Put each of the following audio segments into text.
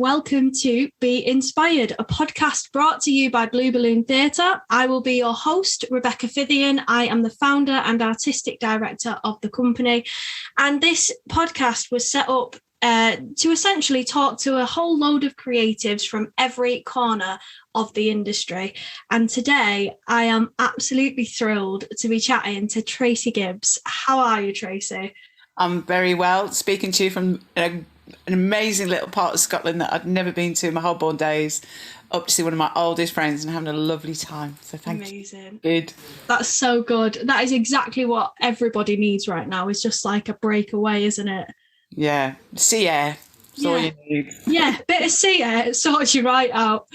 welcome to Be Inspired, a podcast brought to you by Blue Balloon Theatre. I will be your host, Rebecca Fithian. I am the founder and artistic director of the company. And this podcast was set up to essentially talk to a whole load of creatives from every corner of the industry. And today I am absolutely thrilled to be chatting to Tracey Gibbs. How are you, Tracey? I'm very well, speaking to you from an amazing little part of Scotland that I'd never been to in my whole born days, up to see one of my oldest friends and having a lovely time. So thank you. Good. That's so good. That is exactly what everybody needs right now. It's just like a breakaway, isn't it? Yeah. Sea air. That's all you need. Yeah, bit of sea air. It sorts you right out.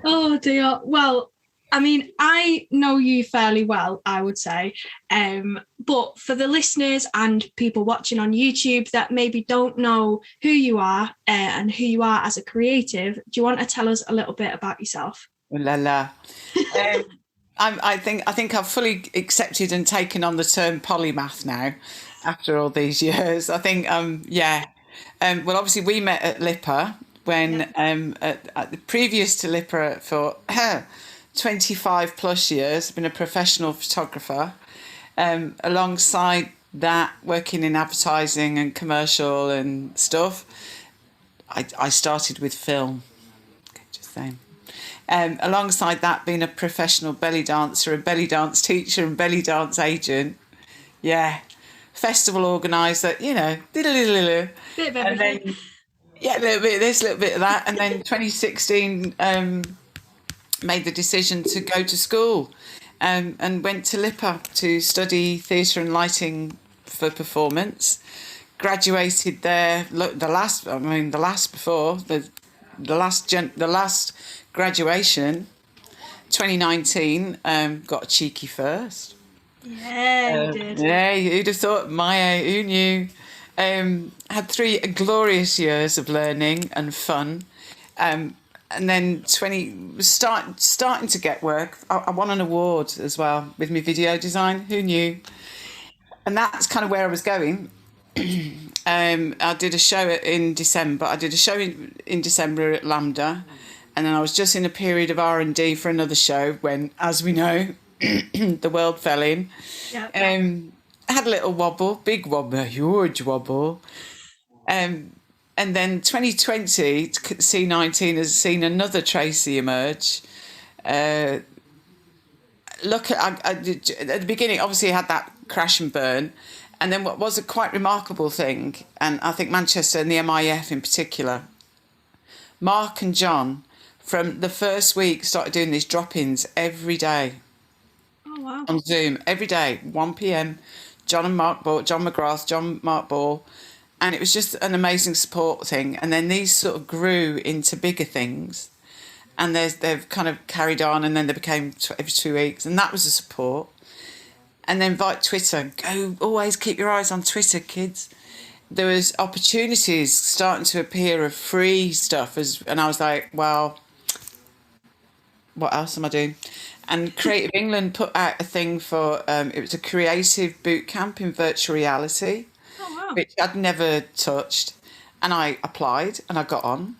Oh dear. Well, I mean, I know you fairly well, I would say. But for the listeners and people watching on YouTube that maybe don't know who you are and who you are as a creative, do you want to tell us a little bit about yourself? Ooh la la. I think I've fully accepted and taken on the term polymath now after all these years. I think, well, obviously we met at LIPA when, previous to LIPA for 25 plus years, I've been a professional photographer. Alongside that, working in advertising and commercial and stuff, I started with film. Okay, just saying. Alongside that, being a professional belly dancer, a belly dance teacher and belly dance agent. Yeah. Festival organiser, did a little. Bit of everything. And then, a little bit of this, a little bit of that. And then 2016, made the decision to go to school and went to LIPA to study theatre and lighting for performance. Graduated there. The last graduation, 2019, got a cheeky first. Yeah, you did. Yeah, who'd have thought? Maya, who knew? Had 3 glorious years of learning and fun. And then was starting to get work. I won an award as well with my video design. Who knew? And that's kind of where I was going. I did a show in December. I did a show in December at Lambda, and then I was just in a period of R&D for another show when, as we know, the world fell in. Yep. I had a little wobble, big wobble, a huge wobble. And then 2020, C19 has seen another Tracy emerge. At the beginning, obviously I had that crash and burn. And then what was a quite remarkable thing, and I think Manchester and the MIF in particular, Mark and John, from the first week, started doing these drop-ins every day. Oh, wow. On Zoom, every day, 1 p.m, John McGrath, John Mark Ball. And it was just an amazing support thing. And then these sort of grew into bigger things. And they've kind of carried on, and then they became every 2 weeks. And that was the support. And then via Twitter, always keep your eyes on Twitter, kids. There was opportunities starting to appear of free stuff. And I was like, well, what else am I doing? And Creative England put out a thing for, it was a creative boot camp in virtual reality. Which I'd never touched, and I applied and I got on,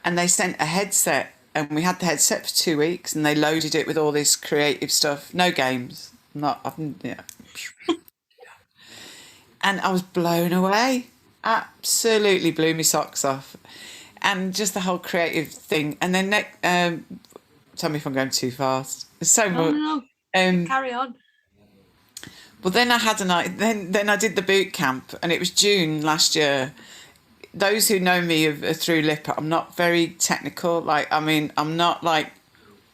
and they sent a headset, and we had the headset for 2 weeks, and they loaded it with all this creative stuff. No games, and I was blown away. Absolutely blew me socks off, and just the whole creative thing. And then tell me if I'm going too fast. There's so much. No. Carry on. Well, then I had then I did the boot camp, and it was June last year. Those who know me through LIPA, I'm not very technical. I'm not like,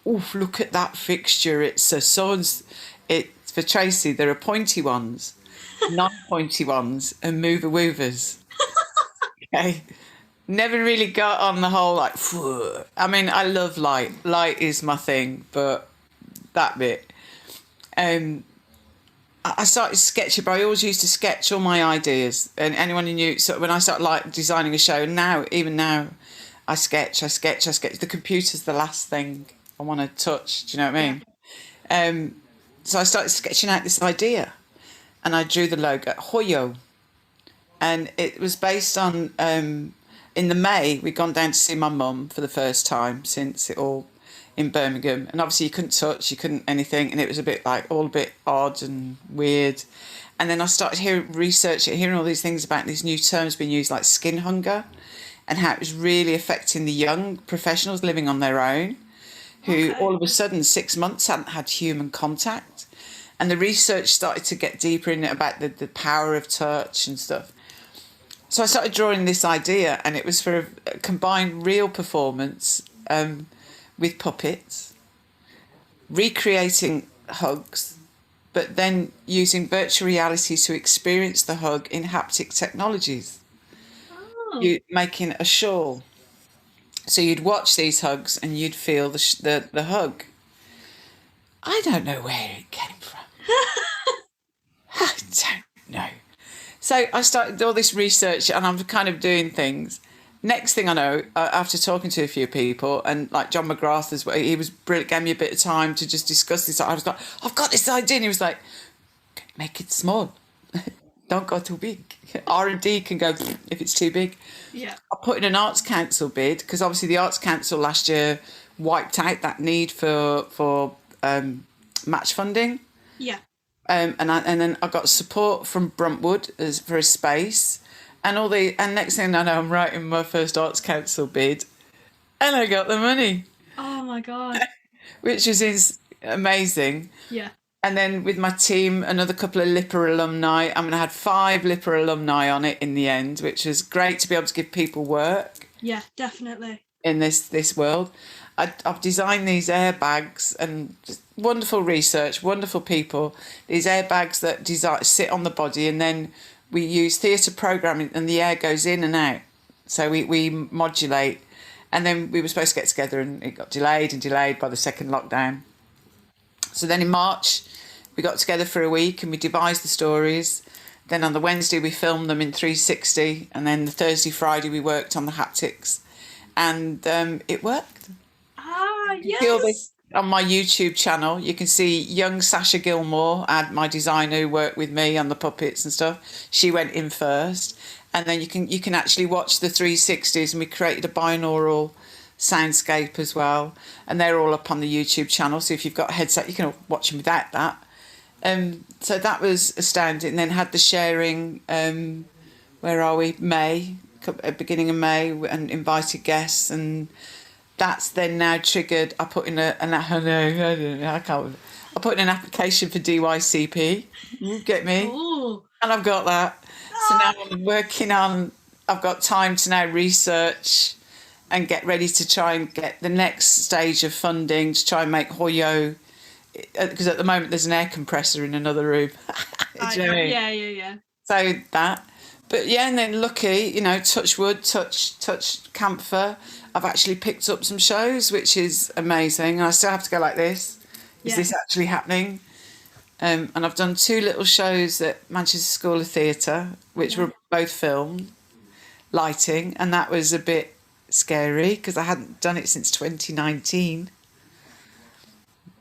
oof, look at that fixture. It's a swords. It's for Tracy. There are pointy ones, non-pointy ones, and mover woovers. Okay, never really got on the whole like. I love light. Light is my thing, but that bit. I started sketching, but I always used to sketch all my ideas. And anyone who knew, so when I started designing a show, even now, I sketch. The computer's the last thing I want to touch. Do you know what I mean? So I started sketching out this idea, and I drew the logo Hoyo, and it was based on in the May, we'd gone down to see my mum for the first time since it all in Birmingham. And obviously you couldn't touch, you couldn't anything. And it was a bit like all a bit odd and weird. And then I started hearing all these things about these new terms being used like skin hunger and how it was really affecting the young professionals living on their own who all of a sudden 6 months hadn't had human contact. And the research started to get deeper in it about the power of touch and stuff. So I started drawing this idea, and it was for a combined real performance with puppets, recreating hugs, but then using virtual reality to experience the hug in haptic technologies. Oh. You making a shawl. So you'd watch these hugs and you'd feel the hug. I don't know where it came from. I don't know. So I started all this research and I'm kind of doing things. Next thing I know, after talking to a few people, and like John McGrath as well, he was brilliant, gave me a bit of time to just discuss this. I was like, I've got this idea. And he was like, make it small. Don't go too big. R&D can go if it's too big. Yeah. I put in an Arts Council bid because obviously the Arts Council last year wiped out that need for match funding. Yeah. And then I got support from Bruntwood for a space, and next thing I know, I'm writing my first Arts Council bid, and I got the money. Oh my God. Which was amazing. Yeah. And then with my team, another couple of LIPA alumni. I mean, I had 5 LIPA alumni on it in the end, which was great to be able to give people work. Yeah, definitely. In this world. I've designed these airbags, and just wonderful research, wonderful people. These airbags that sit on the body, and then we use theatre programming and the air goes in and out. So we modulate. And then we were supposed to get together and it got delayed by the second lockdown. So then in March, we got together for a week and we devised the stories. Then on the Wednesday, we filmed them in 360. And then the Thursday, Friday, we worked on the haptics. And it worked. Ah, yes. On my YouTube channel, you can see young Sasha Gilmore, my designer who worked with me on the puppets and stuff. She went in first. And then you can actually watch the 360s, and we created a binaural soundscape as well, and they're all up on the YouTube channel, so if you've got a headset you can watch them without that. So that was astounding. And then had the sharing where are we, beginning of May, and invited guests, and that's then now triggered. I put in I put in an application for DYCP. You get me? Ooh. And I've got that. So now I'm working on, I've got time to now research and get ready to try and get the next stage of funding to try and make Hoyo, because at the moment there's an air compressor in another room. Do you know what I mean? Yeah. So that, but yeah, and then lucky, touch wood, touch camphor. I've actually picked up some shows, which is amazing. And I still have to go like this. Is this actually happening? And I've done 2 little shows at Manchester School of Theatre, which were both filmed, lighting, and that was a bit scary because I hadn't done it since 2019,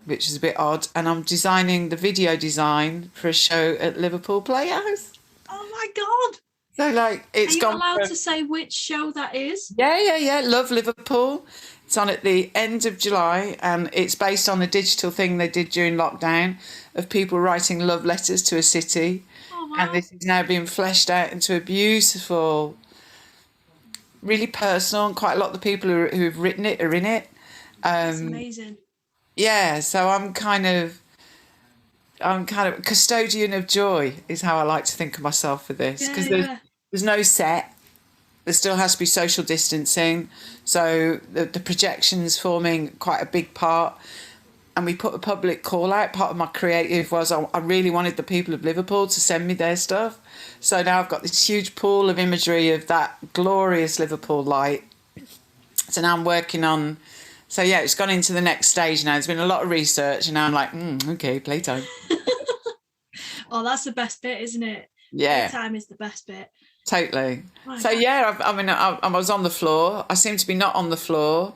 which is a bit odd. And I'm designing the video design for a show at Liverpool Playhouse. Oh my God. So it's gone. Are you allowed to say which show that is? Yeah. Love Liverpool. It's on at the end of July, and it's based on a digital thing they did during lockdown of people writing love letters to a city. Oh, wow. And this is now being fleshed out into a beautiful, really personal, and quite a lot of the people who've written it are in it. That's amazing. Yeah, so I'm kind of custodian of joy is how I like to think of myself for this, because there's no set. There still has to be social distancing. So the projection's forming quite a big part. And we put a public call out. Part of my creative was I really wanted the people of Liverpool to send me their stuff. So now I've got this huge pool of imagery of that glorious Liverpool light. So now I'm working on... So yeah, it's gone into the next stage now. There's been a lot of research and now I'm like, okay, playtime. Oh, that's the best bit, isn't it? Yeah. Playtime is the best bit. Totally. So yeah, I was on the floor. I seem to be not on the floor.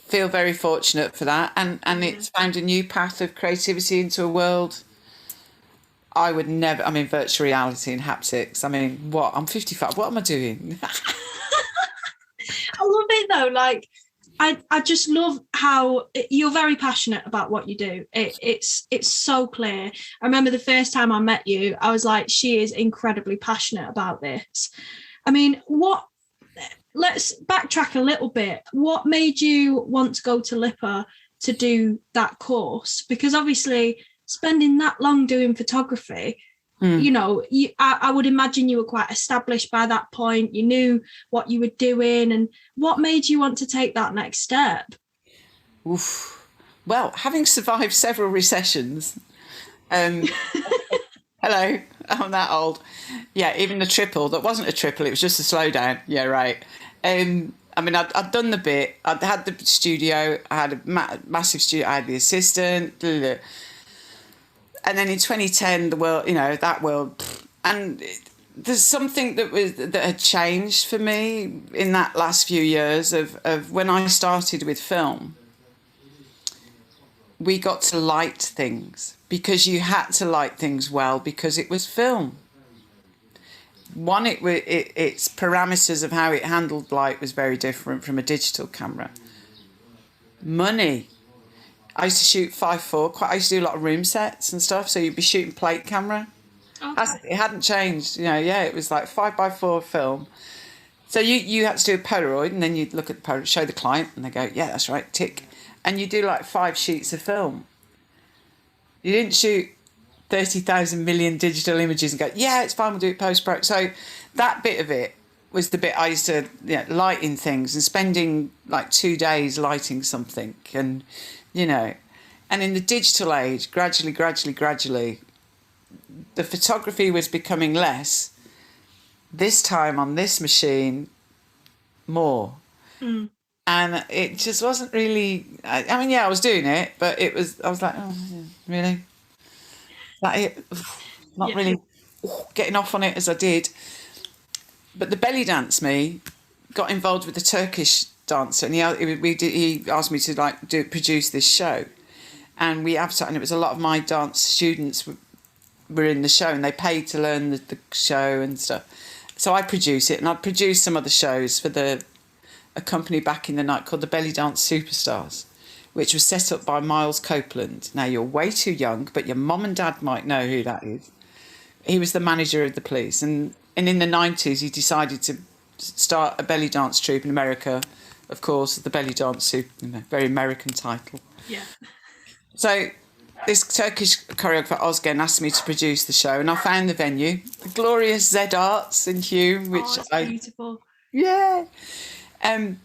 Feel very fortunate for that, and it's found a new path of creativity into a world I would never. I mean, virtual reality and haptics. I mean, what? I'm 55. What am I doing? though, like, I just love how you're very passionate about what you do. It's so clear. I remember the first time I met you, I was like, she is incredibly passionate about this. I mean, let's backtrack a little bit. What made you want to go to LIPA to do that course? Because obviously spending that long doing photography, you know, I would imagine you were quite established by that point. You knew what you were doing. And what made you want to take that next step? Oof. Well, having survived several recessions, hello, I'm that old. Yeah, even the triple, that wasn't a triple, it was just a slowdown. Yeah, right. I mean, I'd done the bit. I'd had the studio. I had a massive studio. I had the assistant. Blah, blah. And then in 2010, the world, you know, that world, and there's something that had changed for me in that last few years of when I started with film. We got to light things because you had to light things well because it was film. One, its parameters of how it handled light was very different from a digital camera. Money. I used to shoot 5:4. I used to do a lot of room sets and stuff, so you'd be shooting plate camera. Okay. It hadn't changed, you know. Yeah, it was like 5x4 film. So you had to do a Polaroid, and then you'd look at the Polaroid, show the client, and they go, yeah, that's right, tick. And you do like 5 sheets of film. You didn't shoot 30,000 million digital images and go, yeah, it's fine, we'll do it post-pro. So that bit of it was the bit I used to, lighting things and spending like 2 days lighting something. And, you know, and in the digital age, gradually, the photography was becoming less. This time on this machine, more. Mm. And it just wasn't really, I mean, yeah, I was doing it, but I was like, oh, really? Is that it? Not really getting off on it as I did. But the belly dance me got involved with the Turkish dancer, and he asked me to produce this show. And we advertised, and it was a lot of my dance students were in the show, and they paid to learn the show and stuff. So I produced it, and I'd produced some other shows for a company back in the night called the Belly Dance Superstars, which was set up by Miles Copeland. Now, you're way too young, but your mum and dad might know who that is. He was the manager of the police, and in the 90s, he decided to start a belly dance troupe in America. Of course, the Belly Dance Soup, very American title. Yeah. So this Turkish choreographer, Ozgen, asked me to produce the show, and I found the venue, the glorious Z Arts in Hume, which beautiful. Yeah. And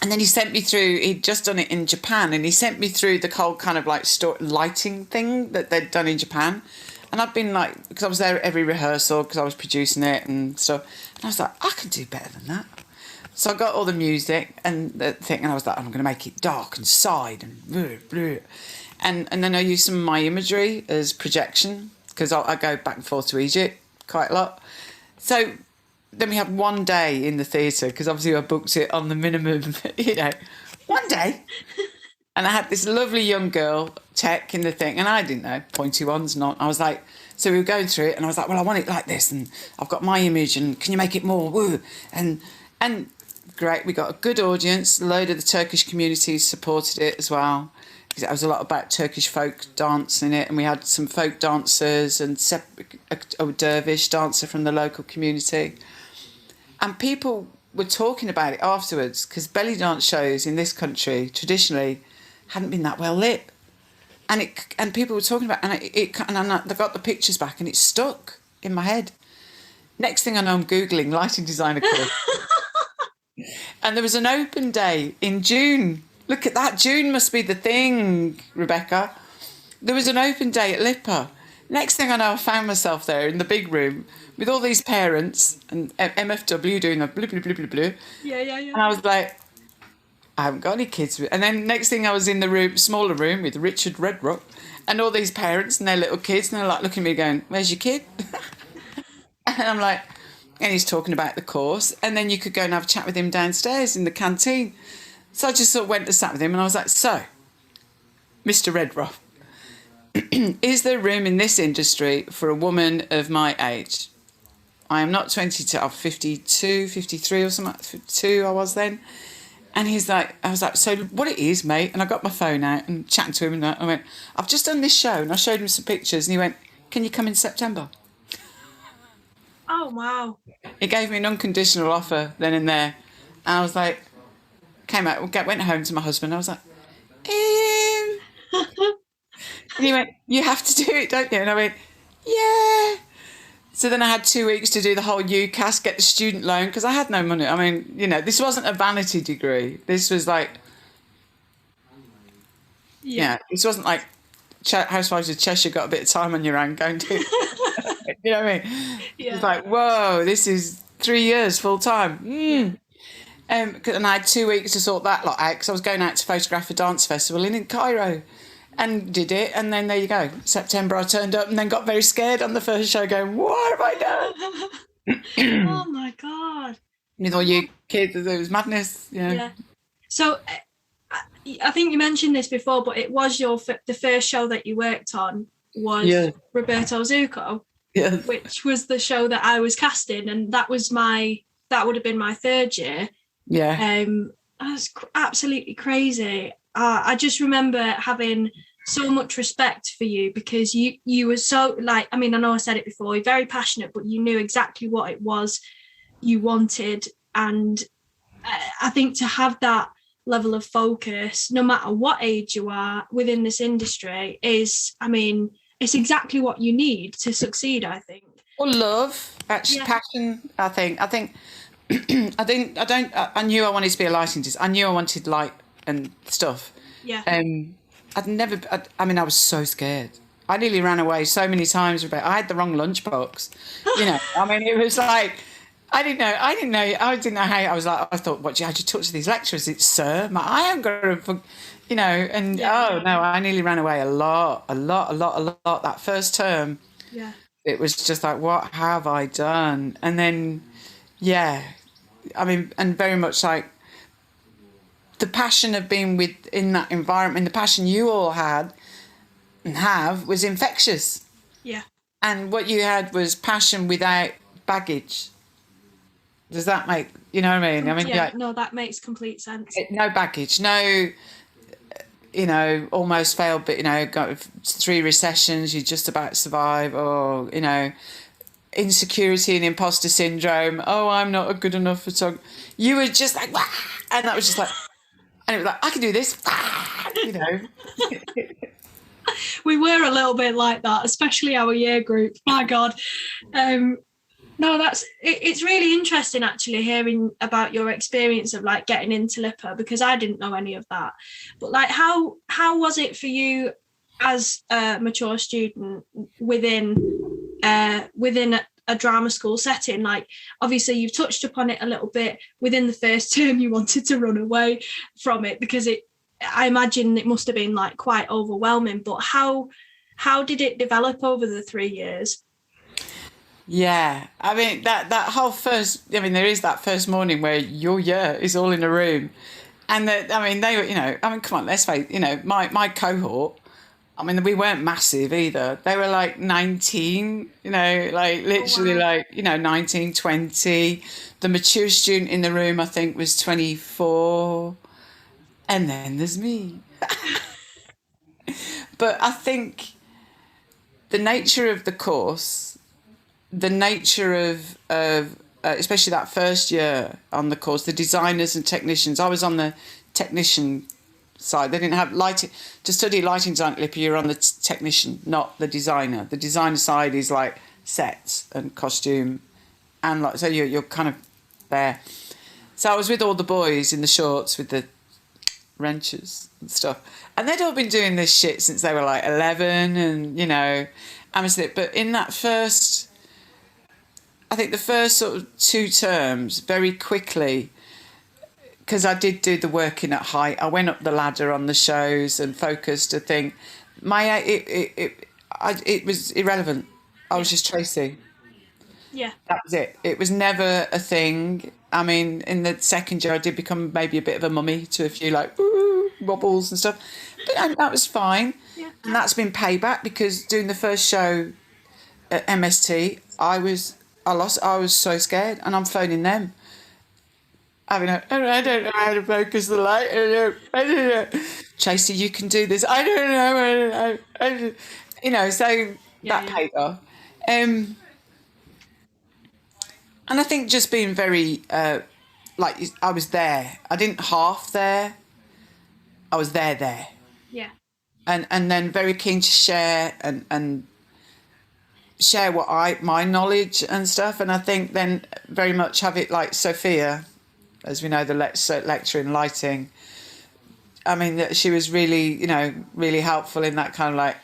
then he sent me through, he'd just done it in Japan, and he sent me through the whole kind of like lighting thing that they'd done in Japan. And I'd been like, because I was there at every rehearsal because I was producing it and stuff. And I was like, I can do better than that. So I got all the music and the thing, and I was like, I'm going to make it dark and side and blah, blah. And then I used some of my imagery as projection because I go back and forth to Egypt quite a lot. So then we had one day in the theatre because obviously I booked it on the minimum, one day. And I had this lovely young girl, tech, in the thing, and I didn't know, pointy ones, not. I was like, so we were going through it, and I was like, well, I want it like this, and I've got my image, and can you make it more? Woo! And great, we got a good audience. A load of the Turkish communities supported it as well, because it was a lot about Turkish folk dance in it, and we had some folk dancers and a dervish dancer from the local community. And people were talking about it afterwards, because belly dance shows in this country, traditionally, hadn't been that well lit, and people were talking about, and I got the pictures back, and it stuck in my head. Next thing I know, I'm googling lighting designer course, and there was an open day in June. Look at that, June must be the thing, Rebecca. There was an open day at LIPA. Next thing I know, I found myself there in the big room with all these parents and MFW doing a blue, blue, blue, blue, blue. Yeah. And I was like, I haven't got any kids. And then next thing I was in the smaller room with Richard Redrock and all these parents and their little kids, and they're like looking at me going, where's your kid? And I'm like, and he's talking about the course, and then you could go and have a chat with him downstairs in the canteen. So I just sort of went and sat with him, and I was like, so, Mr. Redrock, is there room in this industry for a woman of my age? I am not 22, I'm 52, 53 or something, 52 I was then. And I was like, so what it is, mate? And I got my phone out and chatting to him, and I went, I've just done this show, and I showed him some pictures, and he went, can you come in September? Oh, wow. He gave me an unconditional offer then and there. And I was like, went home to my husband. I was like, and he went, you have to do it, don't you? And I went, yeah. So then I had 2 weeks to do the whole UCAS, get the student loan, because I had no money. I mean, this wasn't a vanity degree. This was like, this wasn't like Housewives of Cheshire, got a bit of time on your hand, going to, you know what I mean? Yeah. It's like, whoa, this is 3 years full time. And I had 2 weeks to sort that lot out, because I was going out to photograph a dance festival in Cairo. And did it, and then there you go. September I turned up and then got very scared on the first show going, what have I done? Oh my God. With all you kids, it was madness. Yeah. So I think you mentioned this before, but it was the first show that you worked on was Roberto Zucco, which was the show that I was casting, and that would have been my third year. Yeah. That was absolutely crazy. I just remember having so much respect for you, because you were so, like, I mean, I know I said it before, you're very passionate, but you knew exactly what it was you wanted. And I think to have that level of focus, no matter what age you are within this industry, is, I mean, it's exactly what you need to succeed, I think. Or love, actually, passion, I think. I knew I wanted to be a lighting designer. I knew I wanted light and stuff. Yeah. I was so scared. I nearly ran away so many times. I had the wrong lunchbox. I mean, it was like, I didn't know how. I was like, I thought, what, I just talk to these lecturers? It's sir, I am going to, and I nearly ran away a lot that first term. Yeah. It was just like, what have I done? And then, and very much like, the passion of being in that environment, the passion you all had and have, was infectious. Yeah. And what you had was passion without baggage. Does that make, you know what I mean? No, that makes complete sense. No baggage, no, almost failed, but, got 3 recessions, you just about survive, or, insecurity and imposter syndrome. Oh, I'm not a good enough photographer. You were just like, wah! And that was just like, and it was like, I can do this, We were a little bit like that, especially our year group. My God. No, it's really interesting actually hearing about your experience of like getting into LIPA, because I didn't know any of that. But like, how was it for you as a mature student within a drama school setting? Like, obviously you've touched upon it a little bit. Within the first term you wanted to run away from it, because I imagine it must have been like quite overwhelming. But how did it develop over the 3 years? Yeah, I mean, that whole there is that first morning where your year is all in a room, and they were, come on, let's face it, my cohort, we weren't massive either. They were like 19, like literally, oh, wow. 19, 20. The mature student in the room, I think, was 24. And then there's me. But I think the nature of the course, the nature of especially that first year on the course, the designers and technicians, I was on the technician side. They didn't have lighting. To study lighting design at LIPA, you're on the technician, not the designer. The designer side is like sets and costume, and like, so you're kind of there. So I was with all the boys in the shorts with the wrenches and stuff, and they'd all been doing this shit since they were like 11, and but in that first, I think the first sort of 2 terms, very quickly, because I did do the working at height, I went up the ladder on the shows and focused. I think it was irrelevant. I was just Tracy. Yeah, that was it. It was never a thing. I mean, in the second year, I did become maybe a bit of a mummy to a few like wobbles and stuff, but that was fine. Yeah. And that's been payback, because doing the first show at MST, I was so scared, and I'm phoning them. I mean, I don't know how to focus the light. I don't know. Tracey, you can do this. I don't know. I don't know. You know, so that paid off. And I think just being very, like, I was there. I didn't half there. I was there. Yeah. And then very keen to share and share my knowledge and stuff. And I think then very much have it like Sophia, as we know, the lecturer in lighting. I mean, she was really, you know, really helpful in that kind of like,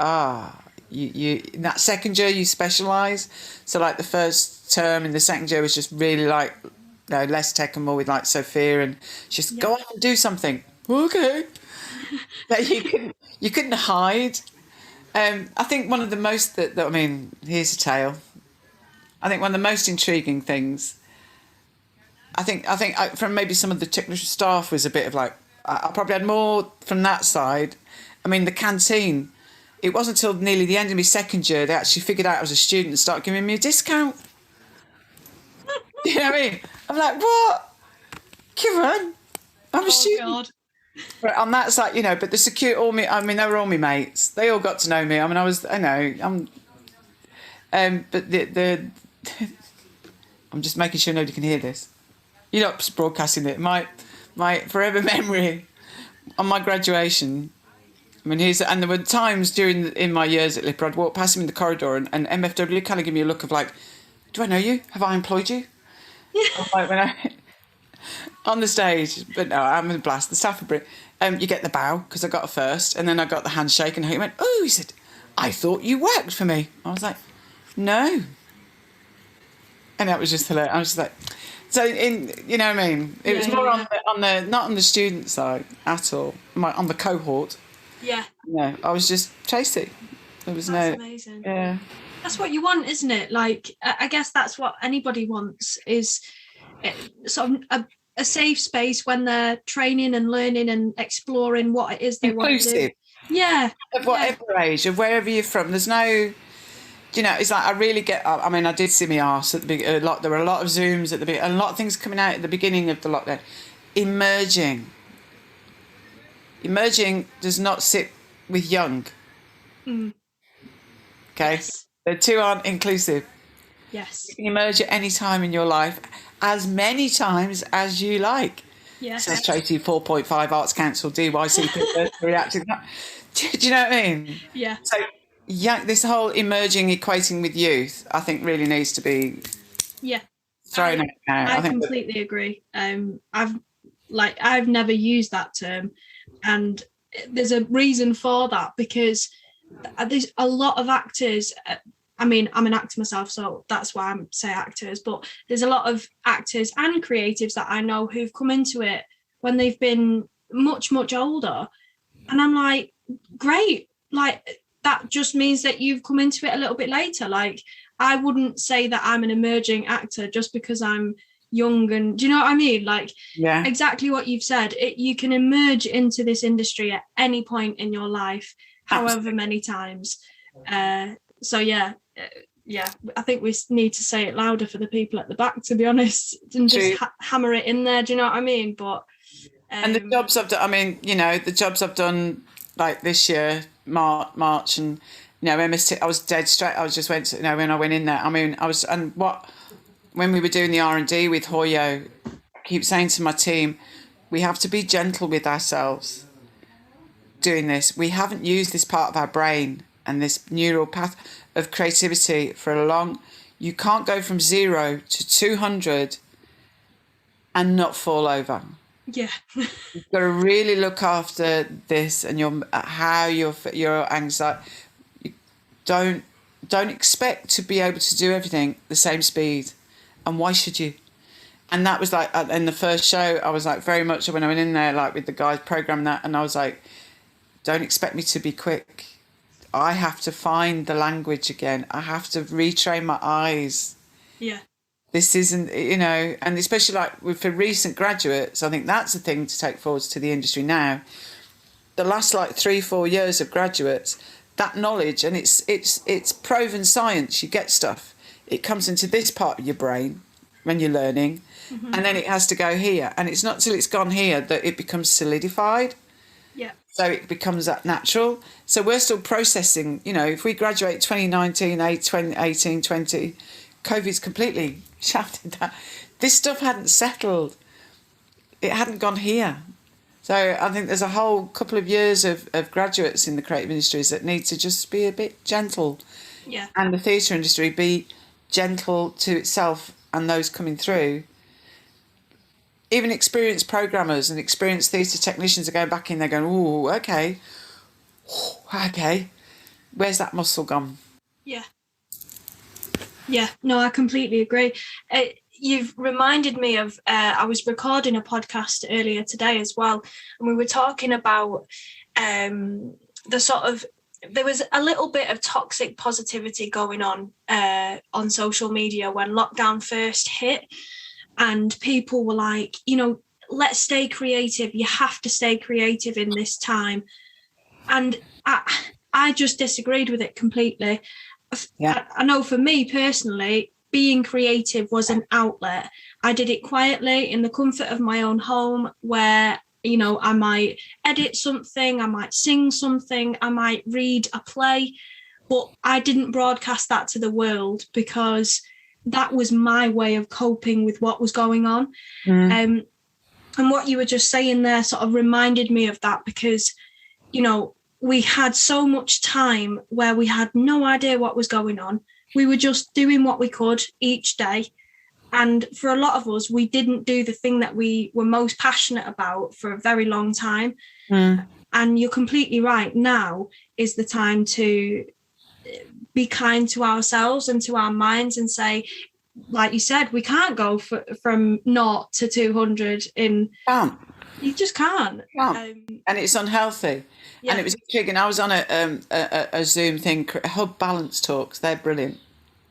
you in that second year you specialise. So like the first term in the second year was just really like, you know, less tech and more with like Sophia, and just go on and do something. Okay. That you couldn't hide. I think one of the most that I mean, here's a tale. I think one of the most intriguing things. I think from maybe some of the technical staff was a bit of like, I probably had more from that side. I mean, the canteen. It wasn't until nearly the end of my second year they actually figured out I was a student and started giving me a discount. You know what I mean? I'm like, what? Come on, I'm a student. God. But on that side, you know, but the security, they were all my mates. They all got to know me. I mean, but the I'm just making sure nobody can hear this. You're not broadcasting it. My forever memory on my graduation. I mean, and there were times in my years at Liverpool, I'd walk past him in the corridor, and MFW kind of give me a look of like, do I know you? Have I employed you? Like when on the stage, but no, I'm in a blast. The staff would bring, you get the bow because I got a first, and then I got the handshake, and he went, oh, he said, I thought you worked for me. I was like, no. And that was just hilarious. I was just like, so you know what I mean? It was more on the not on the student side at all. On the cohort. Yeah. No, I was just Tracey. There was That's amazing. Yeah. That's what you want, isn't it? Like, I guess that's what anybody wants, is sort of a safe space when they're training and learning and exploring what it is they want to do. Yeah. Of whatever age, of wherever you're from. There's no, you know, it's like I really get, I mean, I did see my arse at the beginning, there were a lot of Zooms at the beginning, a lot of things coming out at the beginning of the lockdown. Emerging does not sit with young. Okay? Yes. The two aren't inclusive. Yes. You can emerge at any time in your life, as many times as you like. Yes. Says Tracy, 4.5 Arts Council, DYC, reacting. Do you know what I mean? Yeah. So, this whole emerging equating with youth, I think, really needs to be thrown out. I completely agree. I've never used that term, and there's a reason for that, because there's a lot of actors. I mean, I'm an actor myself, so that's why I say actors, but there's a lot of actors and creatives that I know who've come into it when they've been much, much older. And I'm like, great. Like, that just means that you've come into it a little bit later. Like, I wouldn't say that I'm an emerging actor just because I'm young. And do you know what I mean? Like, exactly what you've said. You can emerge into this industry at any point in your life, however many times. So I think we need to say it louder for the people at the back, to be honest, and just hammer it in there. Do you know what I mean? But and the jobs I've done, I mean, you know, the jobs I've done like this year, March, and you know, MST, I was dead straight. I was just went to, you know, when I went in there. I mean, when we were doing the R&D with Hoyo, I keep saying to my team, we have to be gentle with ourselves doing this. We haven't used this part of our brain and this neural path of creativity for a long. You can't go from 0 to 200 and not fall over. Yeah. You've got to really look after this and your anxiety. You don't expect to be able to do everything the same speed, and why should you? And that was like in the first show, I was like very much when I went in there, like with the guys programming that, and I was like, don't expect me to be quick. I have to find the language again. I have to retrain my eyes. Yeah. This isn't, you know, and especially like for recent graduates, I think that's a thing to take forwards to the industry now. The last like 3-4 years of graduates, that knowledge, and it's proven science. You get stuff. It comes into this part of your brain. when you're learning, and then it has to go here. And it's not till it's gone here that it becomes solidified. Yeah. So it becomes that natural. So we're still processing, you know, if we graduate 2019, 18, 20, COVID's completely shafted that. This stuff hadn't settled. It hadn't gone here. So I think there's a whole couple of years of graduates in the creative industries that need to just be a bit gentle. Yeah. And the theatre industry be gentle to itself and those coming through. Even experienced programmers and experienced theatre technicians are going back in, they're going, oh, okay. Where's that muscle gone? Yeah. Yeah, no, I completely agree. You've reminded me of, I was recording a podcast earlier today as well, and we were talking about the sort of, there was a little bit of toxic positivity going on social media when lockdown first hit. And people were like, you know, let's stay creative. You have to stay creative in this time. And I just disagreed with it completely. Yeah. I know for me personally, being creative was an outlet. I did it quietly in the comfort of my own home where, you know, I might edit something, I might sing something, I might read a play, but I didn't broadcast that to the world because that was my way of coping with what was going on. And what you were just saying there sort of reminded me of that because, you know, we had so much time where we had no idea what was going on. We were just doing what we could each day. And for a lot of us, we didn't do the thing that we were most passionate about for a very long time. And you're completely right. Now is the time to be kind to ourselves and to our minds and say, like you said, we can't go from 0 to 200 in. Can't. You just can't. And it's unhealthy. Yeah. And it was intriguing. I was on a Zoom thing, Hub Balance Talks. They're brilliant.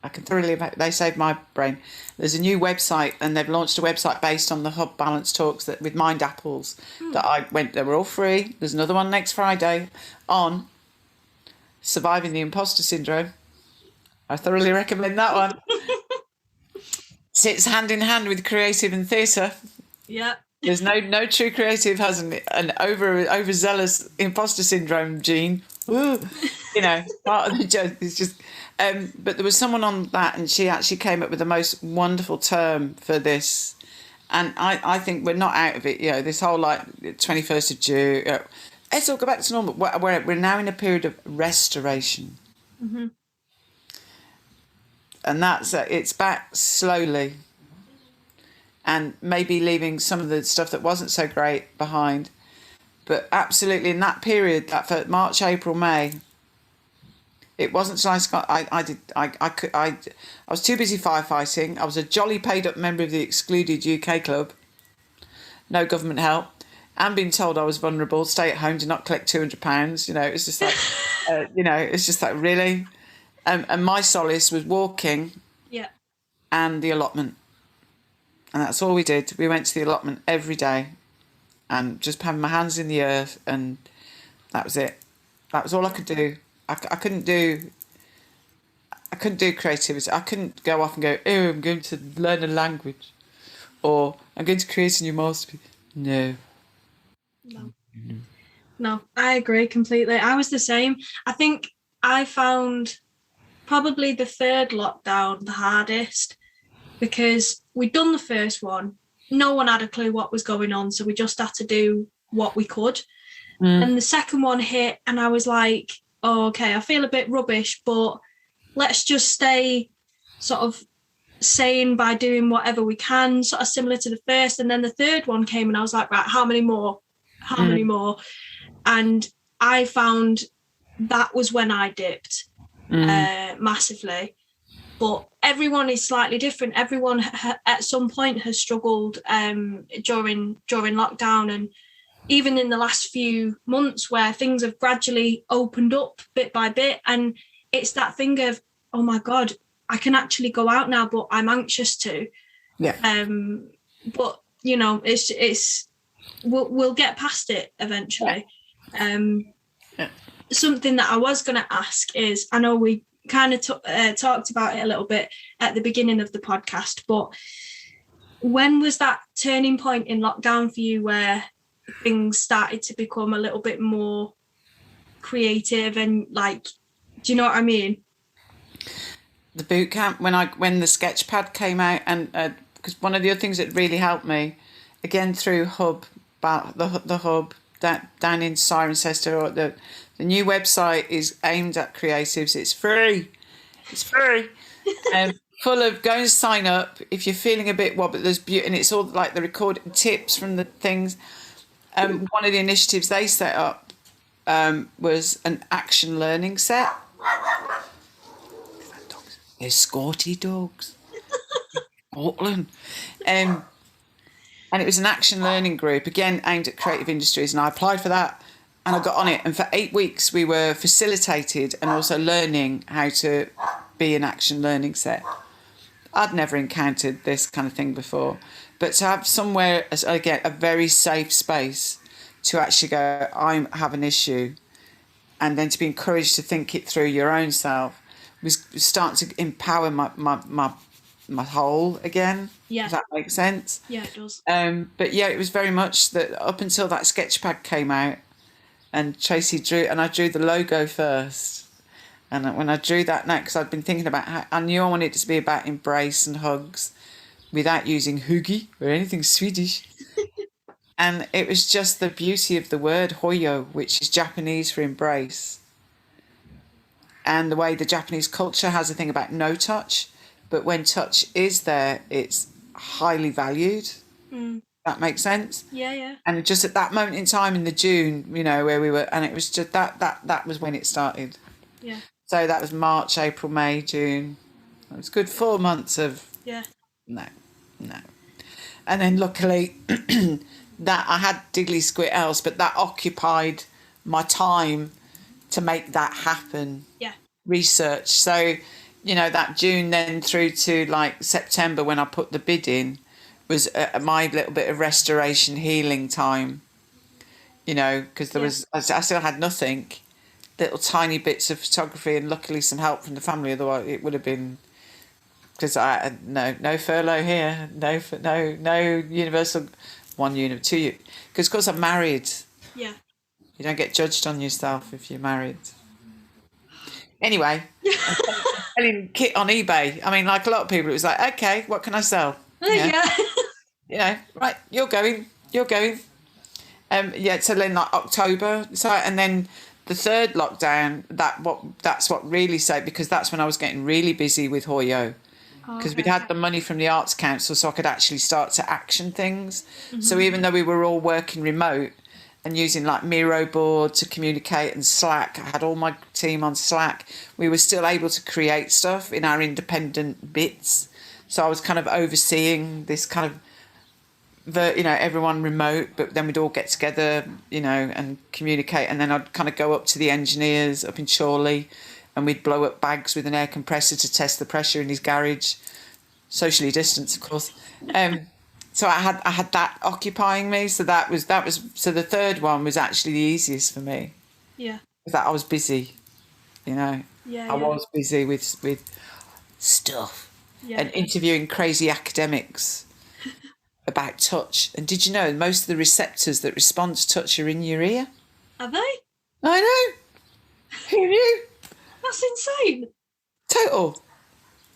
I can thoroughly, they saved my brain. There's a new website, and they've launched a website based on the Hub Balance Talks that with Mind Apples that I went. They were all free. There's another one next Friday on surviving the imposter syndrome. I thoroughly recommend that one. Sits hand in hand with creative and theatre. Yeah. There's no true creative has an overzealous imposter syndrome gene. Ooh, you know, part of the joke is just. But there was someone on that, and she actually came up with the most wonderful term for this. And I think we're not out of it. You know, this whole like 21st of June. Let's all go back to normal. We're now in a period of restoration. And that's it's back slowly, and maybe leaving some of the stuff that wasn't so great behind, but absolutely in that period, that for March, April, May, it wasn't so I was too busy firefighting. I was a jolly paid up member of the excluded UK club, no government help, and being told I was vulnerable, stay at home, do not collect £200. You know, it was just like, it's just like really. And my solace was walking and the allotment. And that's all we did. We went to the allotment every day and just having my hands in the earth, and that was it. That was all I could do. I couldn't do creativity. I couldn't go off and go, oh, I'm going to learn a language or I'm going to create a new masterpiece. No, I agree completely. I was the same. I think I found probably the third lockdown the hardest because we'd done the first one. No one had a clue what was going on, so we just had to do what we could. And the second one hit and I was like, oh, okay, I feel a bit rubbish, but let's just stay sort of sane by doing whatever we can, sort of similar to the first. And then the third one came and I was like, right, how many more? And I found that was when I dipped massively. But everyone is slightly different. Everyone at some point has struggled during lockdown, and even in the last few months where things have gradually opened up bit by bit. And it's that thing of, oh my God, I can actually go out now, but I'm anxious to. Yeah. But you know, it's we'll get past it eventually. Something that I was going to ask is, I know we kind of talked about it a little bit at the beginning of the podcast, but when was that turning point in lockdown for you where things started to become a little bit more creative and like, do you know what I mean? The boot camp, when the Sketchpad came out, and because one of the other things that really helped me, again through the Hub down in Cirencester, or the new website is aimed at creatives. It's free. Full of, go and sign up if you're feeling a bit wobbly. There's beauty, and it's all like the recorded tips from the things. One of the initiatives they set up was an action learning set. They're Scotty dogs. Scotland. And it was an action learning group, again aimed at creative industries, and I applied for that and I got on it. And for 8 weeks we were facilitated and also learning how to be an action learning set. I'd never encountered this kind of thing before, but to have somewhere, again, a very safe space to actually go, I have an issue, and then to be encouraged to think it through your own self, was starting to empower my whole again. Yeah. Does that make sense? Yeah, it does. But yeah, it was very much that up until that Sketchpad came out, and Tracey drew, and I drew the logo first. And when I drew that now, because I'd been thinking about how I knew I wanted it to be about embrace and hugs without using huggy or anything Swedish. And it was just the beauty of the word Hoyo, which is Japanese for embrace. And the way the Japanese culture has a thing about no touch, but when touch is there, it's highly valued. That makes sense? Yeah. And just at that moment in time in the June, where we were, and it was just that was when it started. Yeah. So that was March, April, May, June. It was a good 4 months of no. And then luckily that I had Diddly Squid Else, but that occupied my time to make that happen. Yeah. Research. So, that June then through to like September when I put the bid in was my little bit of restoration healing time, because there was, I still had nothing, little tiny bits of photography and luckily some help from the family. Otherwise it would have been, because I had no furlough here, no universal 1 unit, 2 unit, because of course I'm married. Yeah. You don't get judged on yourself if you're married. Anyway, selling kit on eBay. I mean, like a lot of people, it was like, okay, what can I sell? Yeah. Right, you're going. So then like October. So, and then the third lockdown, that's what really saved, because that's when I was getting really busy with Hoyo. Because we'd had the money from the Arts Council, so I could actually start to action things. Mm-hmm. So even though we were all working remote and using like Miro board to communicate and Slack, I had all my team on Slack, we were still able to create stuff in our independent bits. So I was kind of overseeing this kind of, everyone remote, but then we'd all get together, and communicate. And then I'd kind of go up to the engineers up in Chorley, and we'd blow up bags with an air compressor to test the pressure in his garage, socially distanced, of course. So I had that occupying me. So that was so the third one was actually the easiest for me. Yeah. That I was busy, Yeah. I was busy with stuff and interviewing crazy academics about touch. And did you know most of the receptors that respond to touch are in your ear? Are they? I know. Who knew? That's insane. Total.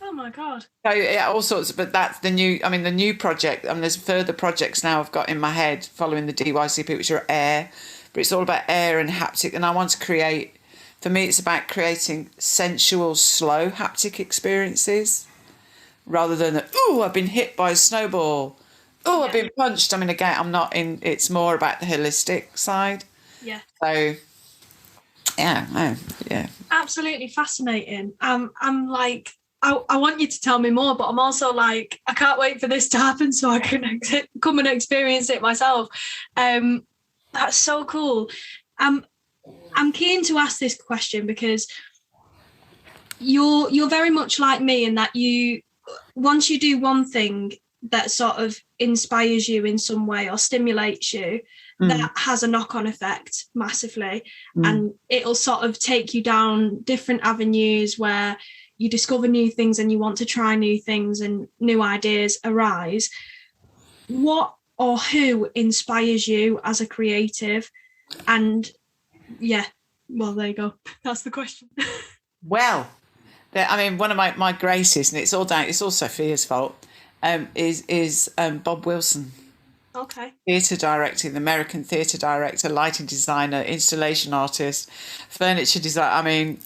Oh my God. So yeah, all sorts. But that's the new project. There's further projects now I've got in my head following the DYCP, which are air. But it's all about air and haptic. And I want to create, for me, it's about creating sensual, slow haptic experiences rather than, I've been hit by a snowball. I've been punched. Again, I'm not in, it's more about the holistic side. Yeah. So, yeah. Absolutely fascinating. I'm like, I want you to tell me more, but I'm also like, I can't wait for this to happen so I can come and experience it myself. That's so cool. I'm keen to ask this question because you're very much like me in that once you do one thing that sort of inspires you in some way or stimulates you, that has a knock-on effect massively, and it'll sort of take you down different avenues where you discover new things and you want to try new things and new ideas arise. what or who inspires you as a creative? And yeah, well, there you go. That's the question. Well, one of my graces, and it's all Sophia's fault, is Bob Wilson. Okay. Theatre director, the American theatre director, lighting designer, installation artist, furniture design. I mean,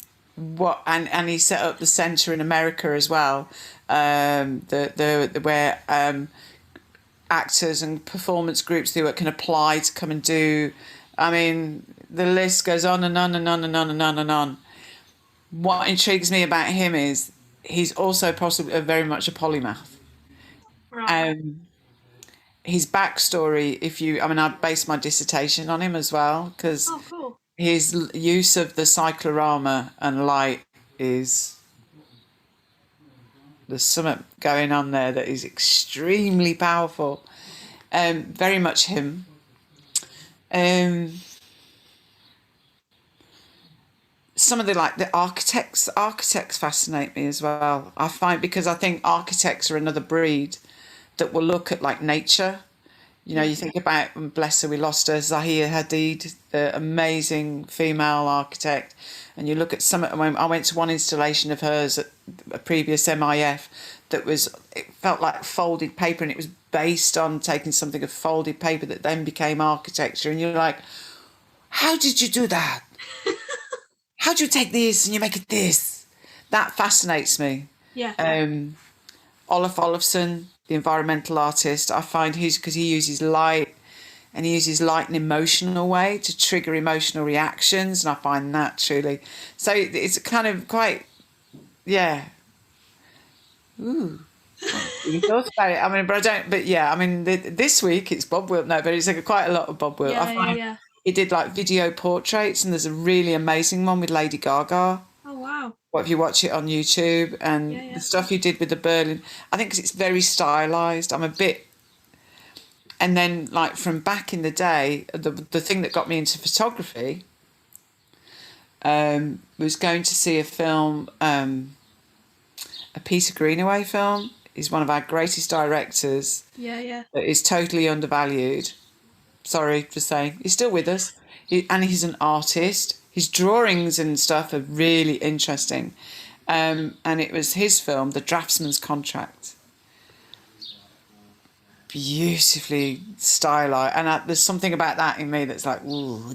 and he set up the centre in America as well, where actors and performance groups who can apply to come and do. I mean, the list goes on and on and on and on and on and on. What intrigues me about him is he's also possibly very much a polymath. Right. His backstory, I based my dissertation on him as well, because cool. his use of the cyclorama and light there's something going on there that is extremely powerful. Very much him. Some of the architects fascinate me as well. I think architects are another breed that will look at nature. You think about, bless her, we lost her, Zahiya Hadid, the amazing female architect, and you look at I went to one installation of hers at a previous MIF it felt like folded paper, and it was based on taking something of folded paper that then became architecture, and you're like, how did you do that? How do you take this and you make it this? That fascinates me. Yeah. Olaf Olafsson, the environmental artist, I find because he uses light, and he uses light in an emotional way to trigger emotional reactions, and I find that truly. So it's kind of quite, yeah. Ooh. You thought about it. This week it's Bob Wilson. No, but it's quite a lot of Bob Wilson. I find he did video portraits, and there's a really amazing one with Lady Gaga. Oh, wow. What if you watch it on YouTube, and the stuff he did with the Berlin, I think, because it's very stylized. I'm a bit, and then from back in the day, the thing that got me into photography was going to see a film, a Peter Greenaway film. He's one of our greatest directors. Yeah. That is totally undervalued. Sorry for saying. He's still with us. And he's an artist. His drawings and stuff are really interesting. And it was his film, The Draftsman's Contract. Beautifully stylized. And there's something about that in me that's like, ooh.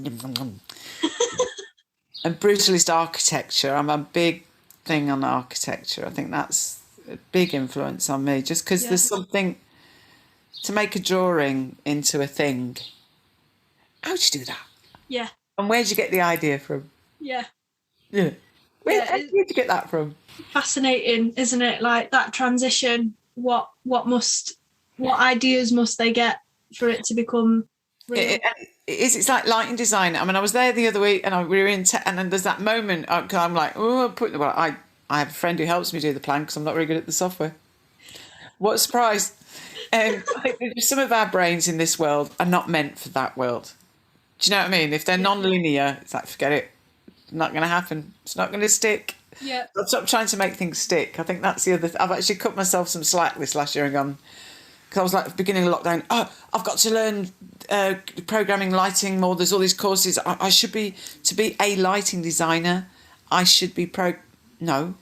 And brutalist architecture. I'm a big thing on architecture. I think that's a big influence on me, just because there's something to make a drawing into a thing. How'd you do that? Yeah. And where'd you get the idea from? Yeah. Yeah. Where'd you get that from? Fascinating, isn't it? That transition. What ideas must they get for it to become real? It is. It's like lighting design. I was there the other week, and we were in, and then there's that moment. I'm like, oh, I have a friend who helps me do the plan because I'm not very good at the software. What a surprise! Some of our brains in this world are not meant for that world. Do you know what I mean? If they're non-linear, it's like, forget it. It's not going to happen. It's not going to stick. Yeah. I'll stop trying to make things stick. I think that's the other. I've actually cut myself some slack this last year and gone, because I was beginning of lockdown. Oh, I've got to learn programming, lighting more. There's all these courses. I should be, to be a lighting designer, I should be No.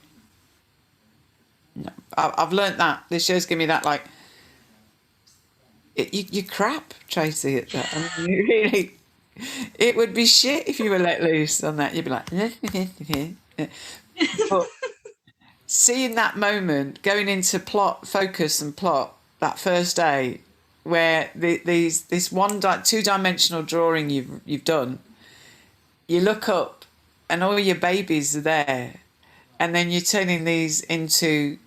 I've learnt that. This year's given me that you're crap, Tracy, at that. You really. It would be shit if you were let loose on that. You'd be like, but seeing that moment, going into focus and plot that first day, where this two-dimensional drawing you've done, you look up and all your babies are there, and then you're turning these into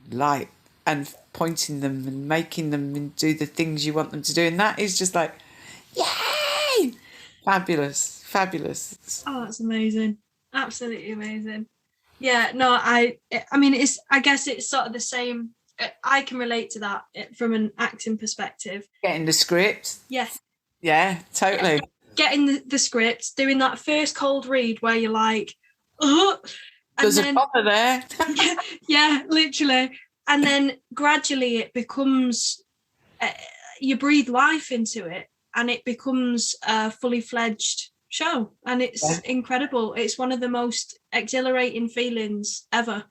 light and pointing them and making them do the things you want them to do, and that is just like, yay! Fabulous. Oh, that's amazing. Absolutely amazing. Yeah, no, I guess it's sort of the same. I can relate to that from an acting perspective. Getting the script. Yes. Yeah, totally. Getting the script, doing that first cold read where you're like, oh. There's a bother there. yeah, literally. And then gradually it becomes... you breathe life into it, and it becomes a fully fledged show, and it's incredible. It's one of the most exhilarating feelings ever.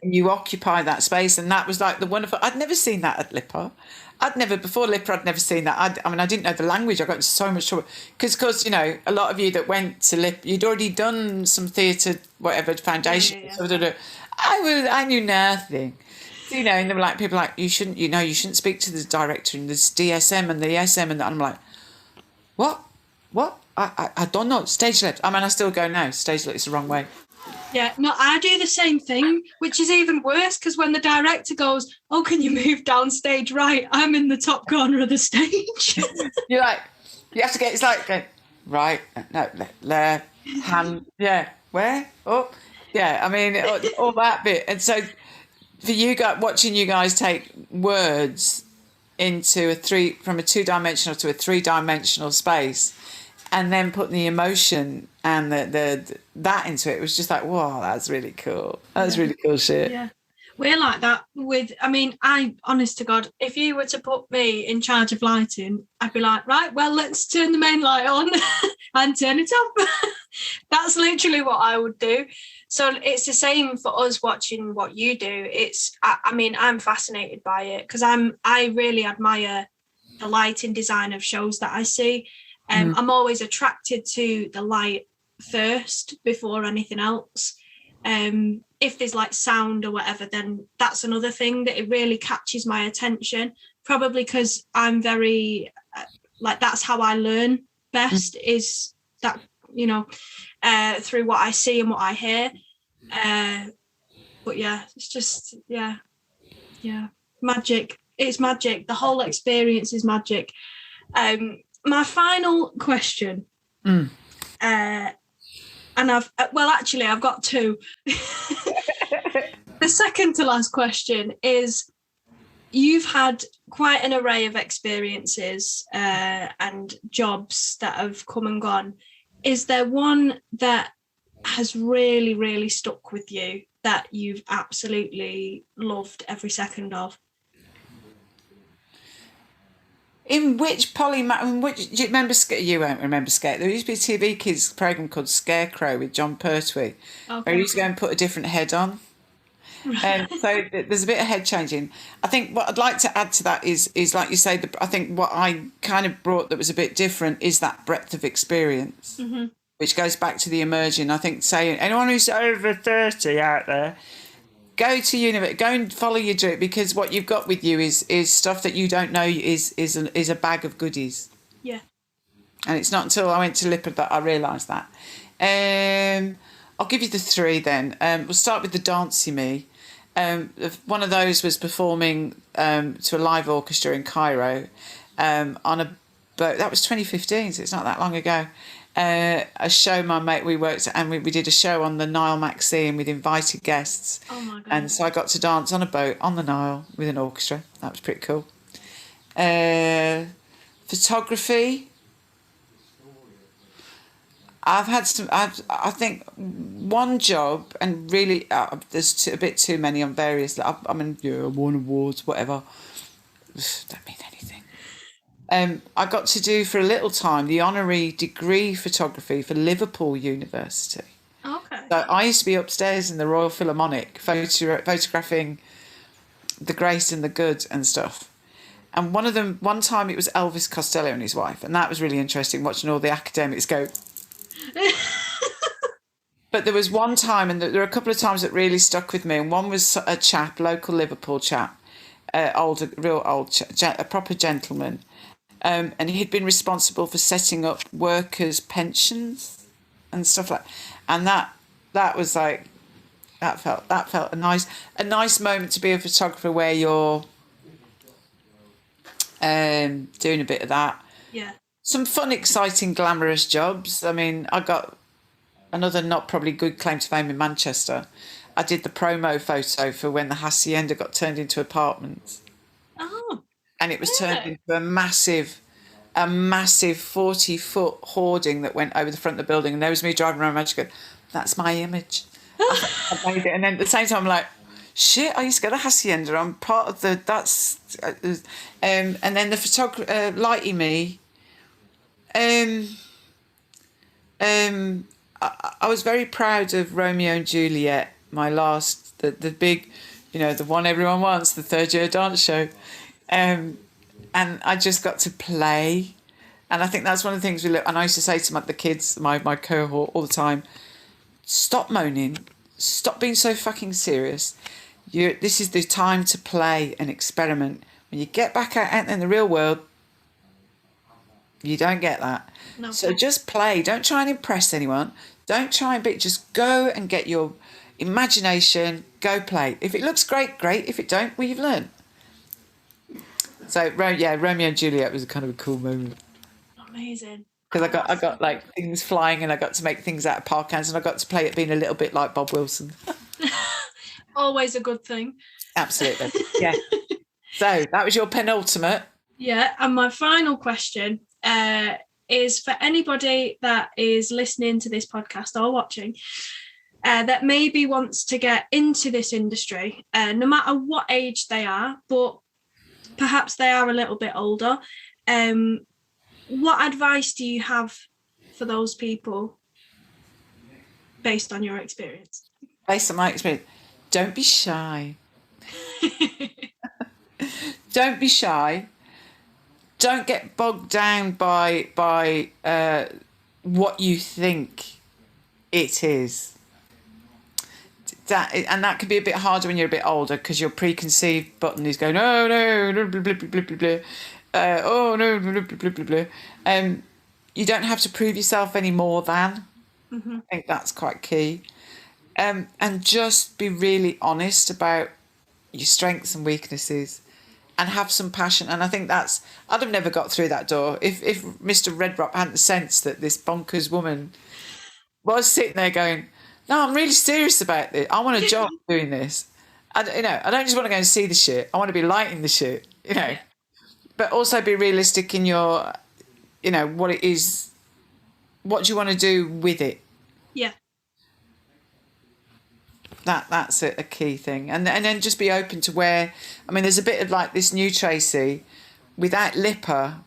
You occupy that space, and that was like the wonderful. I'd never seen that at Lipper. Before Lipper, I'd never seen that. I mean, I didn't know the language. I got into so much trouble because, of course, you know, a lot of you that went to Lipper, you'd already done some theatre, whatever foundation. Yeah. I knew nothing. So, you know, and they were like, people were like, you shouldn't speak to the director and this DSM and the SM, and I'm like, what? I don't know. Stage left. I mean, I still go now. Stage left is the wrong way. Yeah, no, I do the same thing, which is even worse because when the director goes, "Oh, can you move down stage right?" I'm in the top corner of the stage. You're like, you have to get. It's like going right, no, left, hand, yeah, where, up, yeah. I mean, all that bit, and so for you guys, watching you guys take words into from a 2-dimensional to a 3-dimensional space, and then putting the emotion and that into it was just like, whoa, that's really cool. That's really cool shit. Yeah. We're like that I honest to God, if you were to put me in charge of lighting, I'd be like, right, well, let's turn the main light on and turn it off. That's literally what I would do. So it's the same for us watching what you do. I'm fascinated by it because I really admire the lighting design of shows that I see. I'm always attracted to the light first before anything else. If there's like sound or whatever, then that's another thing that it really catches my attention. Probably because I'm very that's how I learn best, is that, you know, through what I see and what I hear. But yeah, it's just magic. It's magic. The whole experience is magic. My final question, and I've got two. The second to last question is, you've had quite an array of experiences and jobs that have come and gone. Is there one that has really, really stuck with you that you've absolutely loved every second of? Do you remember? You won't remember Scare. There used to be a TV kids program called Scarecrow with John Pertwee, where he used to go and put a different head on. And so there's a bit of head changing. I think what I'd like to add to that is like you say, I think what I kind of brought that was a bit different is that breadth of experience, which goes back to the emerging. I think, say, anyone who's over 30 out there, go to university, go and follow your dream, because what you've got with you is stuff that you don't know is a bag of goodies. Yeah. And it's not until I went to Liverpool that I realised that. I'll give you the three then. We'll start with the Dancey Me. One of those was performing to a live orchestra in Cairo on a boat. That was 2015, so it's not that long ago. A show my mate, we worked and we did a show on the Nile Maxine with invited guests. Oh my God. And so I got to dance on a boat on the Nile with an orchestra. That was pretty cool. Photography. I've had some. I think one job, and really, there's a bit too many on various. I won awards, whatever. Don't mean anything. I got to do for a little time the honorary degree photography for Liverpool University. Okay. So I used to be upstairs in the Royal Philharmonic photographing the great and the good and stuff. And one time it was Elvis Costello and his wife, and that was really interesting, watching all the academics go. But there was one time, and there were a couple of times that really stuck with me, and one was a chap, local Liverpool chap, real old, a proper gentleman, and he'd been responsible for setting up workers' pensions and stuff like that. And that was like, that felt a nice moment to be a photographer where you're doing a bit of that. Yeah. Some fun, exciting, glamorous jobs. I mean, I got another not probably good claim to fame in Manchester. I did the promo photo for when the Hacienda got turned into apartments. Oh. And it was turned into a massive 40-foot hoarding that went over the front of the building. And there was me driving around Manchester going, that's my image. I made it. And then at the same time, I'm like, shit, I used to go to Hacienda. I'm part of the, and then the photographer, Lighty Me. I was very proud of Romeo and Juliet, my last, the big, the one everyone wants, the third year dance show. And I just got to play. And I think that's one of the things and I used to say to the kids, my cohort all the time, stop moaning, stop being so fucking serious. This is the time to play and experiment. When you get back out in the real world, you don't get that. No. So just play. Don't try and impress anyone. Don't try and just go and get your imagination. Go play. If it looks great, great. If it don't, well, you've learned. So Romeo and Juliet was kind of a cool moment. Amazing. Because I got like things flying, and I got to make things out of park cans, and I got to play it being a little bit like Bob Wilson. Always a good thing. Absolutely. Yeah. So that was your penultimate. Yeah, and my final question is for anybody that is listening to this podcast or watching that maybe wants to get into this industry, no matter what age they are, but perhaps they are a little bit older. What advice do you have for those people based on your experience? Based on my experience, don't be shy. Don't be shy. Don't get bogged down by what you think it is. That can be a bit harder when you're a bit older, because your preconceived button is going, oh no, blah, blah, blah, blah, blah, blah. Oh no, blah, blah, blah, blah, blah. You don't have to prove yourself any more than. Mm-hmm. I think that's quite key. And just be really honest about your strengths and weaknesses, and have some passion. And I think I'd have never got through that door if Mr. Redrock hadn't sensed that this bonkers woman was sitting there going, no, I'm really serious about this. I want a job doing this. I don't just want to go and see the shit. I want to be lighting the shit, But also be realistic in your, what it is. What do you want to do with it? Yeah. That's a key thing. And then just be open to where, there's a bit of like this new Tracey, without Lipper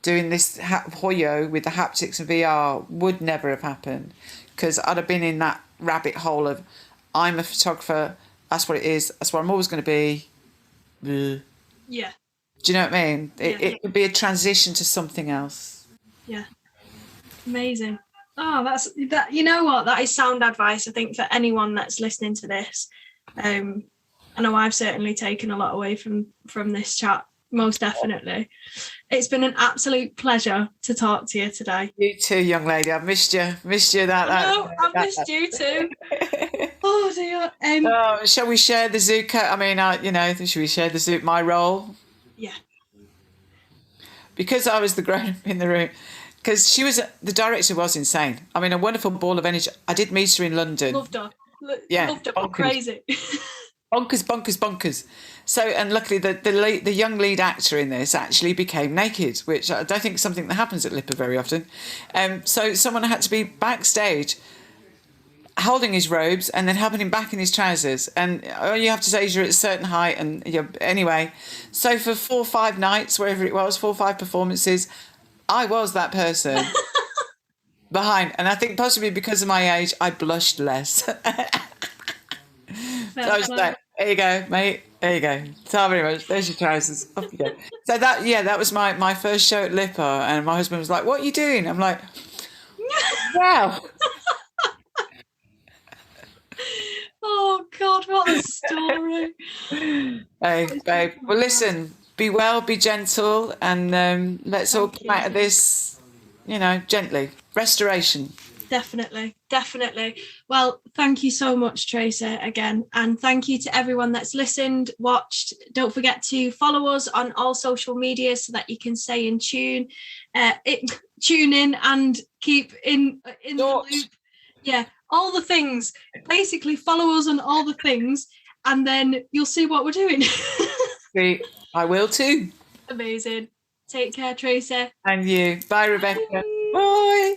doing this Hoyo with the haptics and VR would never have happened, because I'd have been in that rabbit hole of, I'm a photographer, that's what it is, that's what I'm always going to be. Yeah. Do you know what I mean? It could be a transition to something else. Yeah. Amazing. Oh, that's that. You know what? That is sound advice, I think, for anyone that's listening to this. I know I've certainly taken a lot away from this chat, most definitely. It's been an absolute pleasure to talk to you today. You too, young lady. I've missed you. I've missed you. I've missed you too. Oh dear. Shall we share the Zuka? Should we share the Zuka? My role. Yeah. Because I was the grown-up in the room. Because the director was insane. A wonderful ball of energy. I did meet her in London. Loved her. Loved her. Crazy. bonkers. So, and luckily the young lead actor in this actually became naked, which I don't think is something that happens at Lipper very often. So someone had to be backstage holding his robes and then helping him back in his trousers. And all you have to say is you're at a certain height. And anyway, so for 4 or 5 nights, wherever it was, 4 or 5 performances, I was that person behind. And I think possibly because of my age, I blushed less. So I was like, there you go, mate. There you go. Thank very much. There's your trousers. Off you go. So that was my first show at Lipper. And my husband was like, what are you doing? I'm like, wow. Oh, God, what a story. Hey, babe. Well, listen. Be well, be gentle, and let's all come out of this, gently. Restoration. Definitely. Well, thank you so much, Tracey, again. And thank you to everyone that's listened, watched. Don't forget to follow us on all social media so that you can stay in tune. Tune in and keep in the loop. Yeah, all the things. Basically, follow us on all the things, and then you'll see what we're doing. Great. I will too. Amazing. Take care, Tracey. And you. Bye, Rebecca. Bye. Bye.